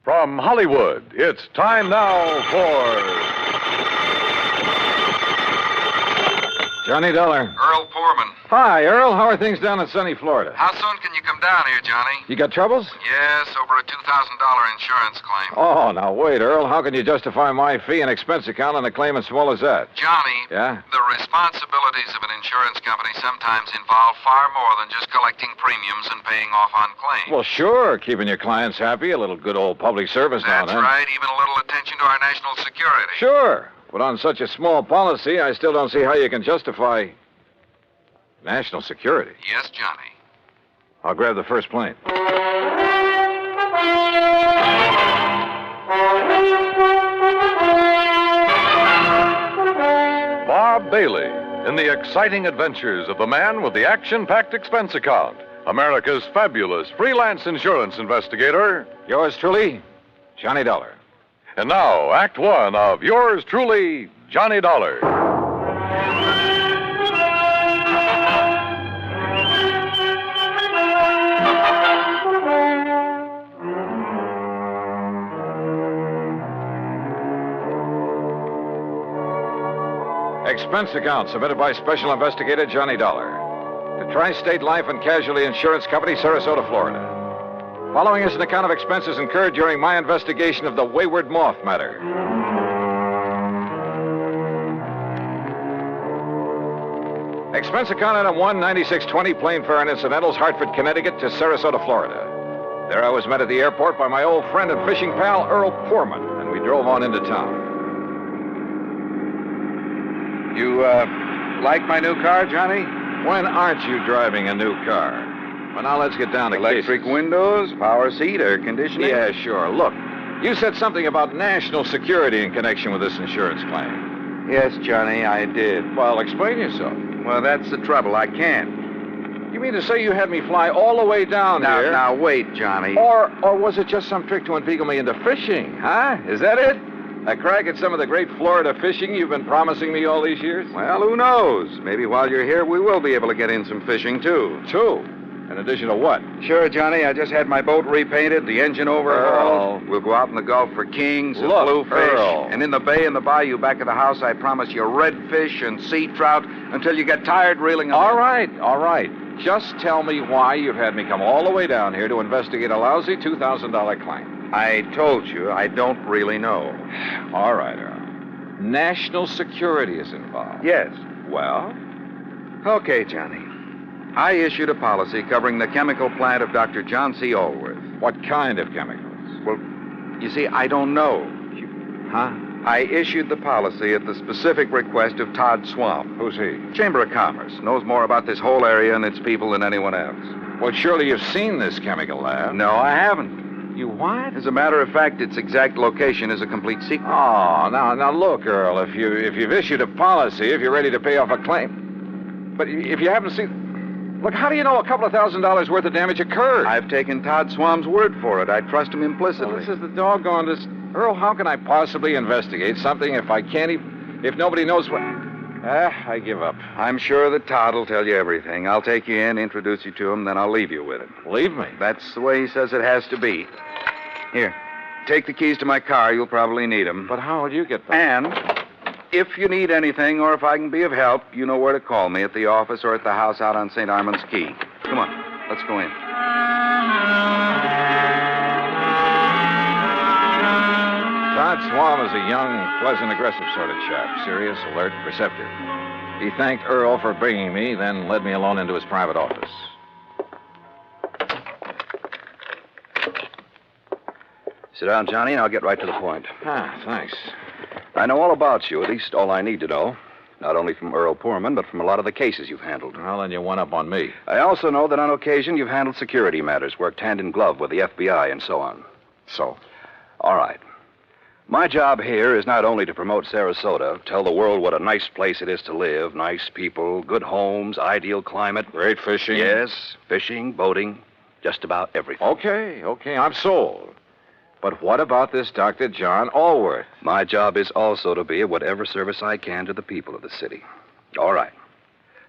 From Hollywood, it's time now for... Johnny Dollar. Earl Poorman. Hi, Earl. How are things down in sunny Florida? How soon can you come down here, Johnny? You got troubles? Yes, over a $2,000 insurance claim. Oh, now wait, Earl. How can you justify my fee and expense account on a claim as small as that? Johnny. Yeah? The responsibilities of an insurance company sometimes involve far more than just collecting premiums and paying off on claims. Well, sure. Keeping your clients happy, a little good old public service now and That's then. right. Even a little attention to our national security. Sure. But on such a small policy, I still don't see how you can justify national security. Yes, Johnny. I'll grab the first plane. Bob Bailey in the exciting adventures of the man with the action-packed expense account. America's fabulous freelance insurance investigator. Yours truly, Johnny Dollar. And now, Act One of yours truly, Johnny Dollar. Expense account submitted by Special Investigator Johnny Dollar to Tri-State Life and Casualty Insurance Company, Sarasota, Florida. Following is an account of expenses incurred during my investigation of the Wayward Moth matter. Expense account item 19620, plane fare and incidentals, Hartford, Connecticut to Sarasota, Florida. There I was met at the airport by my old friend and fishing pal, Earl Poorman, and we drove on into town. You, like my new car, Johnny? When aren't you driving a new car? Well, now let's get down to Electric cases. windows, power seat, air conditioning? Yeah, sure. Look, you said something about national security in connection with this insurance claim. Yes, Johnny, I did. Well, explain yourself. Well, that's the trouble. I can't. You mean to say you had me fly all the way down here? Now, wait, Johnny. Or was it just some trick to inveigle me into fishing, huh? Is that it? A crack at some of the great Florida fishing you've been promising me all these years? Well, who knows? Maybe while you're here, we will be able to get in some fishing, too. Two? In addition to what? Sure, Johnny. I just had my boat repainted, the engine overhauled. Earl. We'll go out in the Gulf for kings and Look, bluefish. Earl. And in the bay and the bayou back of the house, I promise you redfish and sea trout until you get tired reeling them. All right. Just tell me why you've had me come all the way down here to investigate a lousy $2,000 claim. I told you, I don't really know. All right, Earl. National security is involved. Yes. Well? Okay, Johnny. I issued a policy covering the chemical plant of Dr. John C. Allworth. What kind of chemicals? Well, you see, I don't know. Huh? I issued the policy at the specific request of Todd Swamp. Who's he? Chamber of Commerce. Knows more about this whole area and its people than anyone else. Well, surely you've seen this chemical lab. No, I haven't. You what? As a matter of fact, its exact location is a complete secret. Oh, now look, Earl, if you've issued a policy, if you're ready to pay off a claim. But if you haven't seen... Look, how do you know a couple of $1,000s worth of damage occurred? I've taken Todd Swamp's word for it. I trust him implicitly. Well, this is the doggone... Earl, how can I possibly investigate something if I can't even... If nobody knows what... I give up. I'm sure that Todd will tell you everything. I'll take you in, introduce you to him, then I'll leave you with him. Leave me? That's the way he says it has to be. Here, take the keys to my car. You'll probably need them. But how will you get back? And if you need anything or if I can be of help, you know where to call me, at the office or at the house out on St. Armand's Key. Come on, let's go in. Todd Swam is a young, pleasant, aggressive sort of chap. Serious, alert, perceptive. He thanked Earl for bringing me, then led me alone into his private office. Sit down, Johnny, and I'll get right to the point. Thanks. I know all about you, at least all I need to know. Not only from Earl Poorman, but from a lot of the cases you've handled. Well, then you one up on me. I also know that on occasion you've handled security matters, worked hand in glove with the FBI and so on. So? All right. My job here is not only to promote Sarasota, tell the world what a nice place it is to live, nice people, good homes, ideal climate. Great fishing? Yes, fishing, boating, just about everything. Okay, I'm sold. But what about this Dr. John Allworth? My job is also to be of whatever service I can to the people of the city. All right.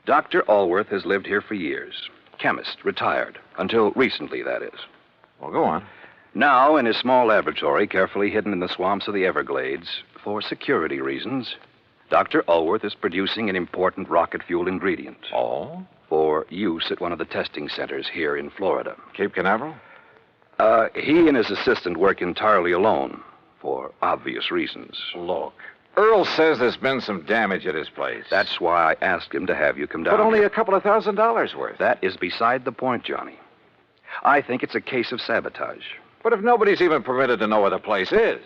Dr. Allworth has lived here for years. Chemist, retired. Until recently, that is. Well, go on. Now, in his small laboratory, carefully hidden in the swamps of the Everglades, for security reasons, Dr. Ulworth is producing an important rocket fuel ingredient. Oh? For use at one of the testing centers here in Florida. Cape Canaveral? He and his assistant work entirely alone, for obvious reasons. Look, Earl says there's been some damage at his place. That's why I asked him to have you come down. But only here. a couple of $1,000 worth. That is beside the point, Johnny. I think it's a case of sabotage. But if nobody's even permitted to know where the place is.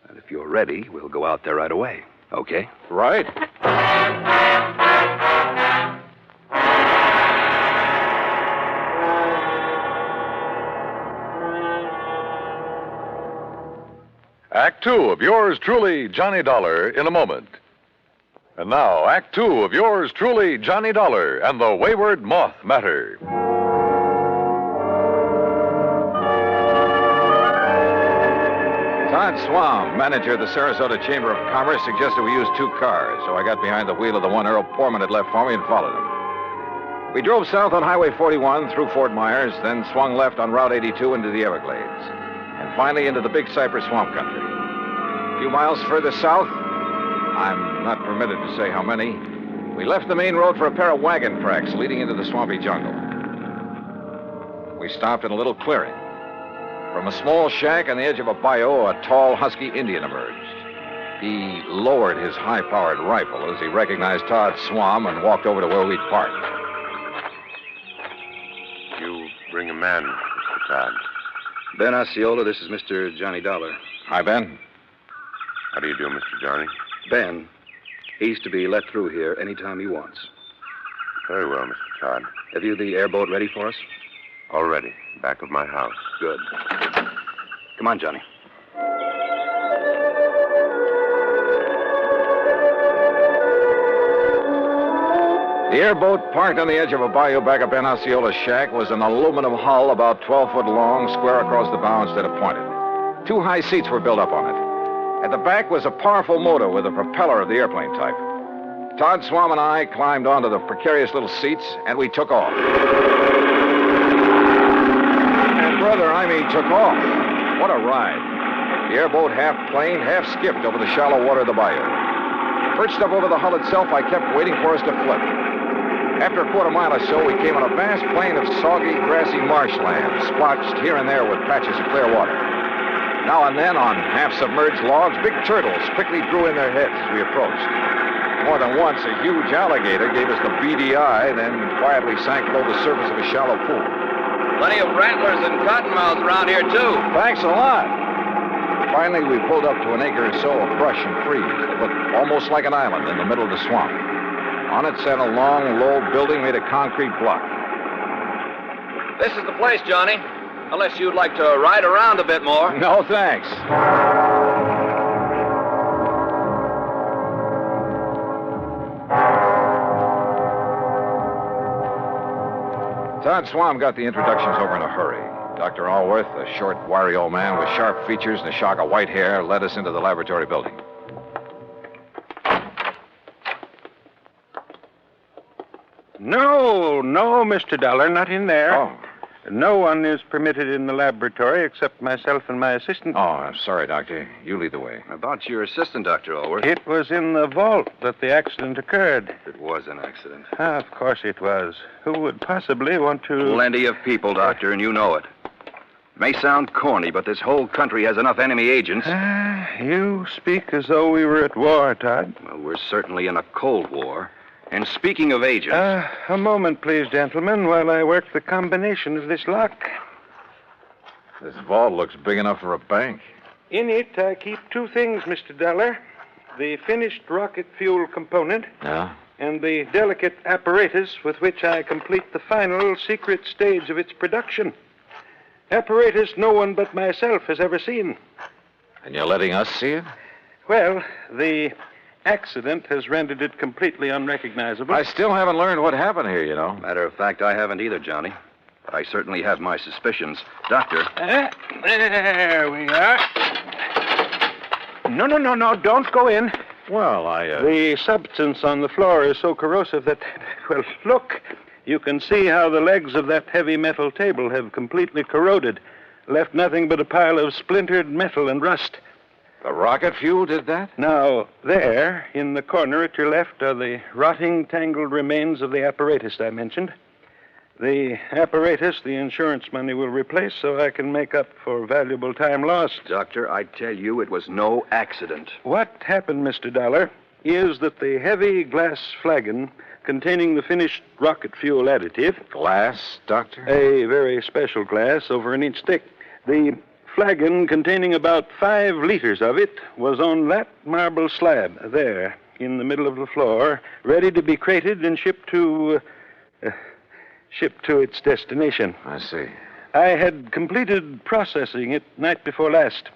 And if you're ready, we'll go out there right away. Okay? Right. Act Two of yours truly, Johnny Dollar, in a moment. And now, Act Two of yours truly, Johnny Dollar, and the Wayward Moth matter. Todd Swam, manager of the Sarasota Chamber of Commerce, suggested we use 2 cars, so I got behind the wheel of the one Earl Poorman had left for me and followed him. We drove south on Highway 41 through Fort Myers, then swung left on Route 82 into the Everglades, and finally into the Big Cypress Swamp Country. A few miles further south, I'm not permitted to say how many, we left the main road for a pair of wagon tracks leading into the swampy jungle. We stopped in a little clearing. From a small shack on the edge of a bayou, a tall, husky Indian emerged. He lowered his high-powered rifle as he recognized Todd Swam and walked over to where we'd parked. You bring a man, Mr. Todd. Ben Osceola, this is Mr. Johnny Dollar. Hi, Ben. How do you do, Mr. Johnny? Ben, he's to be let through here anytime he wants. Very well, Mr. Todd. Have you the airboat ready for us? Already. Back of my house. Good. Come on, Johnny. The airboat, parked on the edge of a bayou back of Ben Osceola's shack, was an aluminum hull about 12 foot long, square across the bow instead of pointed. 2 high seats were built up on it. At the back was a powerful motor with a propeller of the airplane type. Todd Swam and I climbed onto the precarious little seats, and we took off. And brother, I mean took off. What a ride. The airboat half planed, half skipped over the shallow water of the bayou. Perched up over the hull itself, I kept waiting for us to flip. After a quarter mile or so, we came on a vast plain of soggy, grassy marshland, splotched here and there with patches of clear water. Now and then, on half-submerged logs, big turtles quickly drew in their heads as we approached. More than once, a huge alligator gave us the beady eye, then quietly sank below the surface of a shallow pool. Plenty of rattlers and cottonmouths around here, too. Thanks a lot. Finally, we pulled up to an acre or so of brush and trees that looked almost like an island in the middle of the swamp. On it sat a long, low building made of concrete block. This is the place, Johnny. Unless you'd like to ride around a bit more. No, thanks. Todd Swam got the introductions over in a hurry. Dr. Allworth, a short, wiry old man with sharp features and a shock of white hair, led us into the laboratory building. No, Mr. Dollar, not in there. Oh. No one is permitted in the laboratory except myself and my assistant. Oh, I'm sorry, Doctor. You lead the way. About your assistant, Dr. Ulworth. It was in the vault that the accident occurred. It was an accident. Of course it was. Who would possibly want to... Plenty of people, Doctor, and you know it. It may sound corny, but this whole country has enough enemy agents. You speak as though we were at war, Todd. Well, we're certainly in a Cold War. And speaking of agents... A moment, please, gentlemen, while I work the combination of this lock. This vault looks big enough for a bank. In it, I keep 2 things, Mr. Dollar. The finished rocket fuel component. Yeah? And the delicate apparatus with which I complete the final secret stage of its production. Apparatus no one but myself has ever seen. And you're letting us see it? Well, the accident has rendered it completely unrecognizable. I still haven't learned what happened here, you know. Matter of fact, I haven't either, Johnny. But I certainly have my suspicions. Doctor... There we are. No, don't go in. Well, The substance on the floor is so corrosive that... Well, look. You can see how the legs of that heavy metal table have completely corroded. left nothing but a pile of splintered metal and rust. The rocket fuel did that? Now, there, in the corner at your left, are the rotting, tangled remains of the apparatus I mentioned. The apparatus the insurance money will replace so I can make up for valuable time lost. Doctor, I tell you, it was no accident. What happened, Mr. Dollar, is that the heavy glass flagon containing the finished rocket fuel additive, Glass, Doctor? a very special glass over an inch thick, the flagon containing about 5 liters of it was on that marble slab there in the middle of the floor, ready to be crated and shipped to its destination. I see. I had completed processing it night before last.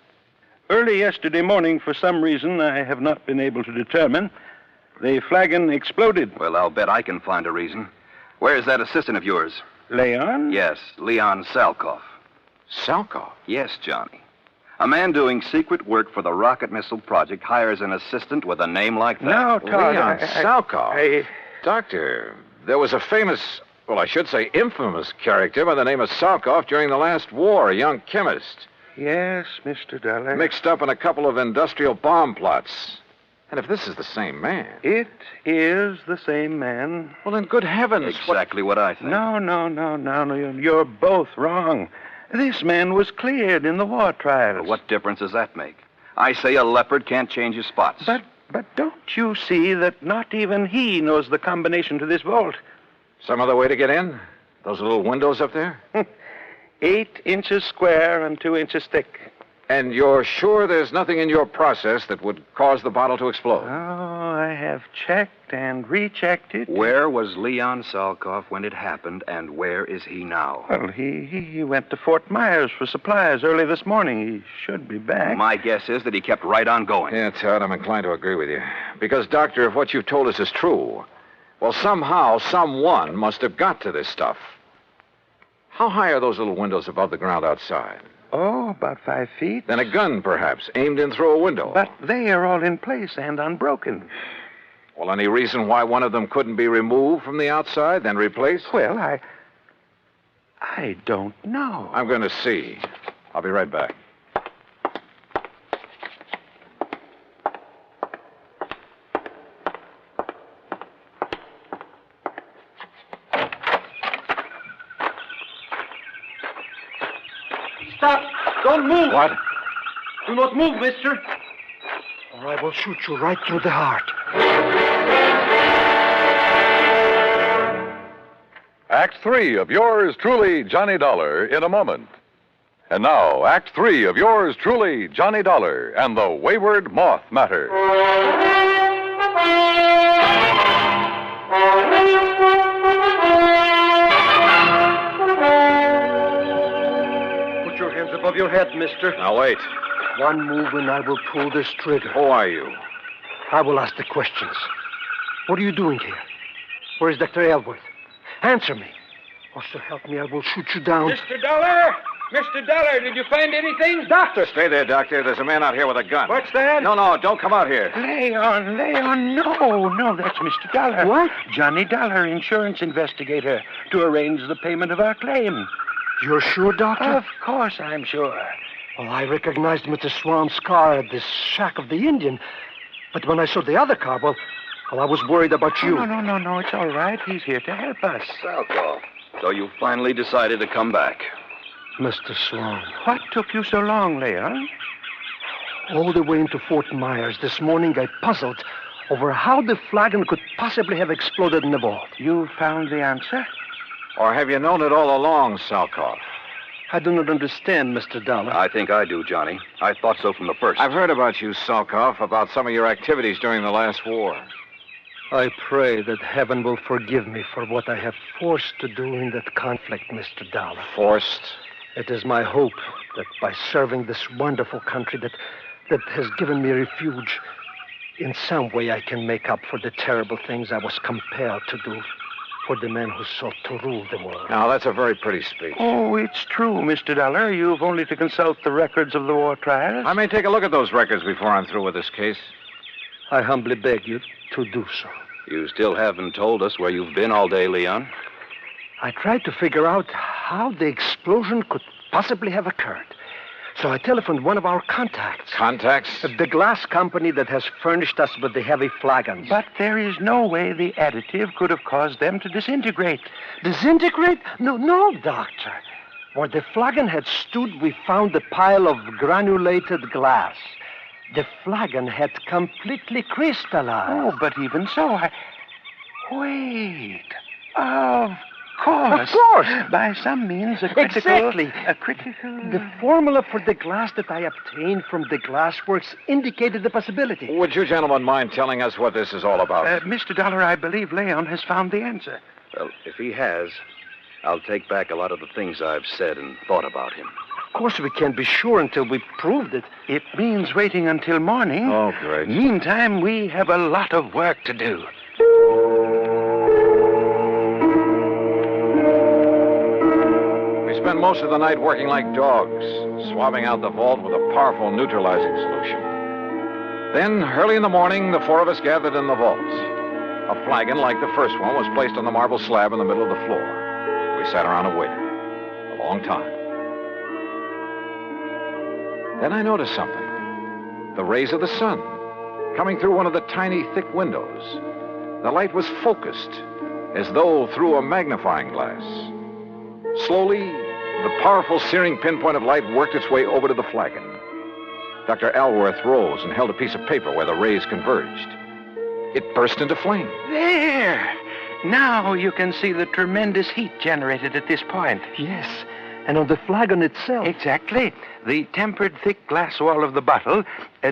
Early yesterday morning, for some reason I have not been able to determine, the flagon exploded. Well, I'll bet I can find a reason. Where's that assistant of yours? Leon? Yes, Leon Salkoff. Salkoff? Yes, Johnny. A man doing secret work for the rocket missile project hires an assistant with a name like that. No, Todd. Leon Salkoff. I- Doctor, there was a famous, well, I should say infamous character by the name of Salkoff during the last war, a young chemist. Yes, Mr. Dollar. Mixed up in a couple of industrial bomb plots. And if this is the same man... It is the same man. Well, then, good heavens. Exactly what I think. No. You're both wrong. This man was cleared in the war trials. Well, what difference does that make? I say a leopard can't change his spots. But don't you see that not even he knows the combination to this vault? Some other way to get in? Those little windows up there? 8 inches square and 2 inches thick. And you're sure there's nothing in your process that would cause the bottle to explode? Oh, I have checked and rechecked it. Where was Leon Salkoff when it happened, and where is he now? Well, he went to Fort Myers for supplies early this morning. He should be back. My guess is that he kept right on going. Yeah, Todd, I'm inclined to agree with you. Because, Doctor, if what you've told us is true, well, somehow, someone must have got to this stuff. How high are those little windows above the ground outside? Oh, about 5 feet. Then a gun, perhaps, aimed in through a window. But they are all in place and unbroken. Well, any reason why one of them couldn't be removed from the outside, then replaced? Well, I don't know. I'm going to see. I'll be right back. Stop! Don't move! What? Do not move, mister. Or I will shoot you right through the heart. Act 3 of yours truly, Johnny Dollar, in a moment. And now, Act 3 of yours truly, Johnny Dollar, and the Wayward Moth matter. Put your hands above your head, mister. Now, wait. One move and I will pull this trigger. Who are you? I will ask the questions. What are you doing here? Where is Dr. Elworth? Answer me. Or so help me, I will shoot you down. Mr. Dollar! Mr. Dollar, did you find anything? Doctor! Stay there, Doctor. There's a man out here with a gun. What's that? No, don't come out here. Leon, no, that's Mr. Dollar. What? Johnny Dollar, insurance investigator, to arrange the payment of our claim. You're sure, Doctor? Of course I'm sure. Well, I recognized him at the Swan's car at the shack of the Indian. But when I saw the other car, well, I was worried about you. No, it's all right. He's here to help us. Salkoff, so you finally decided to come back. Mr. Swan. What took you so long, Leon? All the way into Fort Myers this morning, I puzzled over how the flagon could possibly have exploded in the vault. You found the answer? Or have you known it all along, Salkoff? I do not understand, Mr. Dollar. I think I do, Johnny. I thought so from the first. I've heard about you, Salkoff, about some of your activities during the last war. I pray that heaven will forgive me for what I have forced to do in that conflict, Mr. Dollar. Forced? It is my hope that by serving this wonderful country that has given me refuge, in some way I can make up for the terrible things I was compelled to do for the men who sought to rule the world. Now, that's a very pretty speech. Oh, it's true, Mr. Dollar. You've only to consult the records of the war trials. I may take a look at those records before I'm through with this case. I humbly beg you to do so. You still haven't told us where you've been all day, Leon. I tried to figure out how the explosion could possibly have occurred. So I telephoned one of our contacts. Contacts? The glass company that has furnished us with the heavy flagons. But there is no way the additive could have caused them to disintegrate. Disintegrate? No, Doctor. Where the flagon had stood, we found a pile of granulated glass. The flagon had completely crystallized. Oh, but even so, Wait. Of course. Of course. By some means, a critical... Exactly. A critical... The formula for the glass that I obtained from the glassworks indicated the possibility. Would you gentlemen mind telling us what this is all about? Mr. Dollar, I believe Leon has found the answer. Well, if he has, I'll take back a lot of the things I've said and thought about him. Of course, we can't be sure until we proved it. It means waiting until morning. Oh, great. Meantime, we have a lot of work to do. We spent most of the night working like dogs, swabbing out the vault with a powerful neutralizing solution. Then, early in the morning, the four of us gathered in the vault. A flagon like the first one was placed on the marble slab in the middle of the floor. We sat around and waited. A long time. Then I noticed something. The rays of the sun, coming through one of the tiny, thick windows. The light was focused, as though through a magnifying glass. Slowly, the powerful searing pinpoint of light worked its way over to the flagon. Dr. Alworth rose and held a piece of paper where the rays converged. It burst into flame. There! Now you can see the tremendous heat generated at this point. Yes, and on the flagon itself. Exactly. The tempered thick glass wall of the bottle,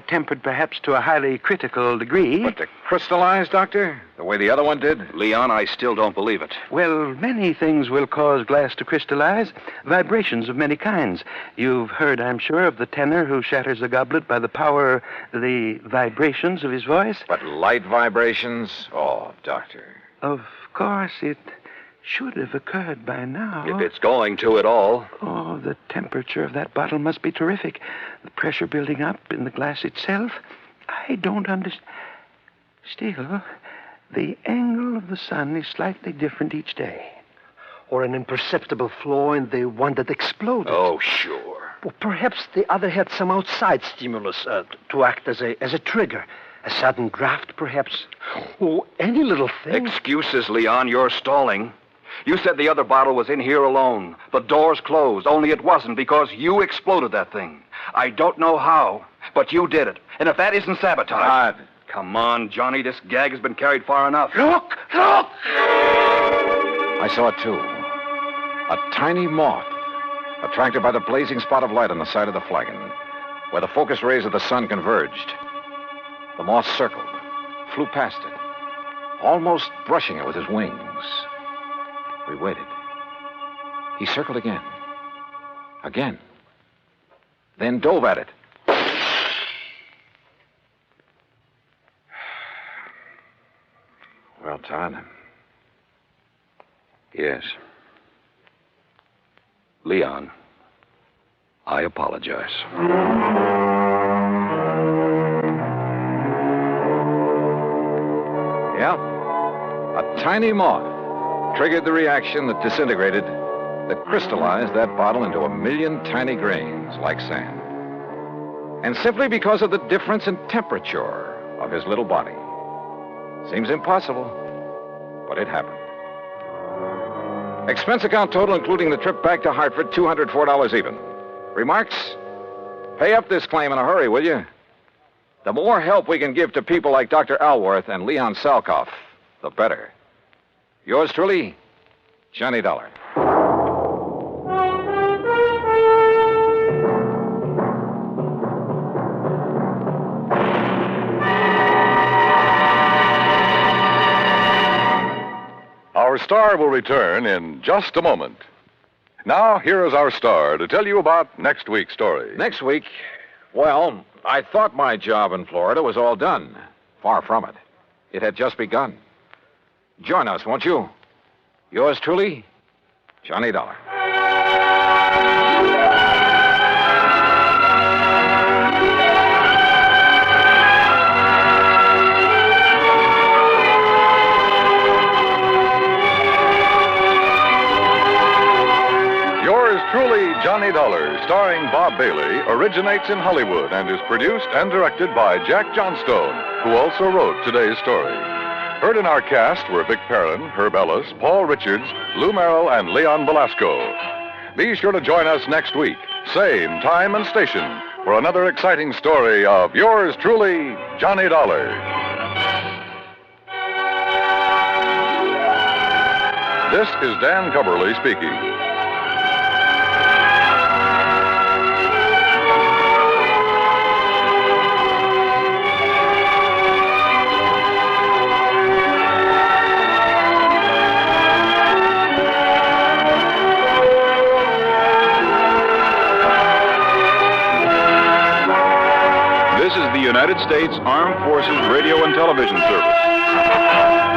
tempered perhaps to a highly critical degree. But to crystallize, Doctor, the way the other one did? Leon, I still don't believe it. Well, many things will cause glass to crystallize. Vibrations of many kinds. You've heard, I'm sure, of the tenor who shatters a goblet by the vibrations of his voice. But light vibrations? Oh, Doctor. Of course, it should have occurred by now. If it's going to at all. Oh, the temperature of that bottle must be terrific. The pressure building up in the glass itself. I don't understand. Still, the angle of the sun is slightly different each day. Or an imperceptible flaw in the one that exploded. Oh, sure. Well, perhaps the other had some outside stimulus to act as a trigger. A sudden draft, perhaps. Oh, any little thing. Excuses, Leon. You're stalling. You said the other bottle was in here alone. The door's closed, only it wasn't because you exploded that thing. I don't know how, but you did it. And if that isn't sabotage... God. Come on, Johnny. This gag has been carried far enough. Look! I saw it, too. A tiny moth, attracted by the blazing spot of light on the side of the flagon, where the focused rays of the sun converged. The moth circled, flew past it, almost brushing it with his wings. We waited. He circled again. Again. Then dove at it. Well, Todd. Yes. Leon, I apologize. Yeah. A tiny moth triggered the reaction that disintegrated, that crystallized that bottle into a million tiny grains like sand. And simply because of the difference in temperature of his little body. Seems impossible, but it happened. Expense account total, including the trip back to Hartford, $204 even. Remarks? Pay up this claim in a hurry, will you? The more help we can give to people like Dr. Alworth and Leon Salkoff, the better. Yours truly, Johnny Dollar. Our star will return in just a moment. Now, here is our star to tell you about next week's story. Next week, well, I thought my job in Florida was all done. Far from it. It had just begun. Join us, won't you? Yours truly, Johnny Dollar. Yours truly, Johnny Dollar. starring Bob Bailey, originates in Hollywood and is produced and directed by Jack Johnstone, who also wrote today's story. Heard in our cast were Vic Perrin, Herb Ellis, Paul Richards, Lou Merrill, and Leon Velasco. Be sure to join us next week, same time and station, for another exciting story of yours truly, Johnny Dollar. This is Dan Cubberly speaking. This is the United States Armed Forces Radio and Television Service.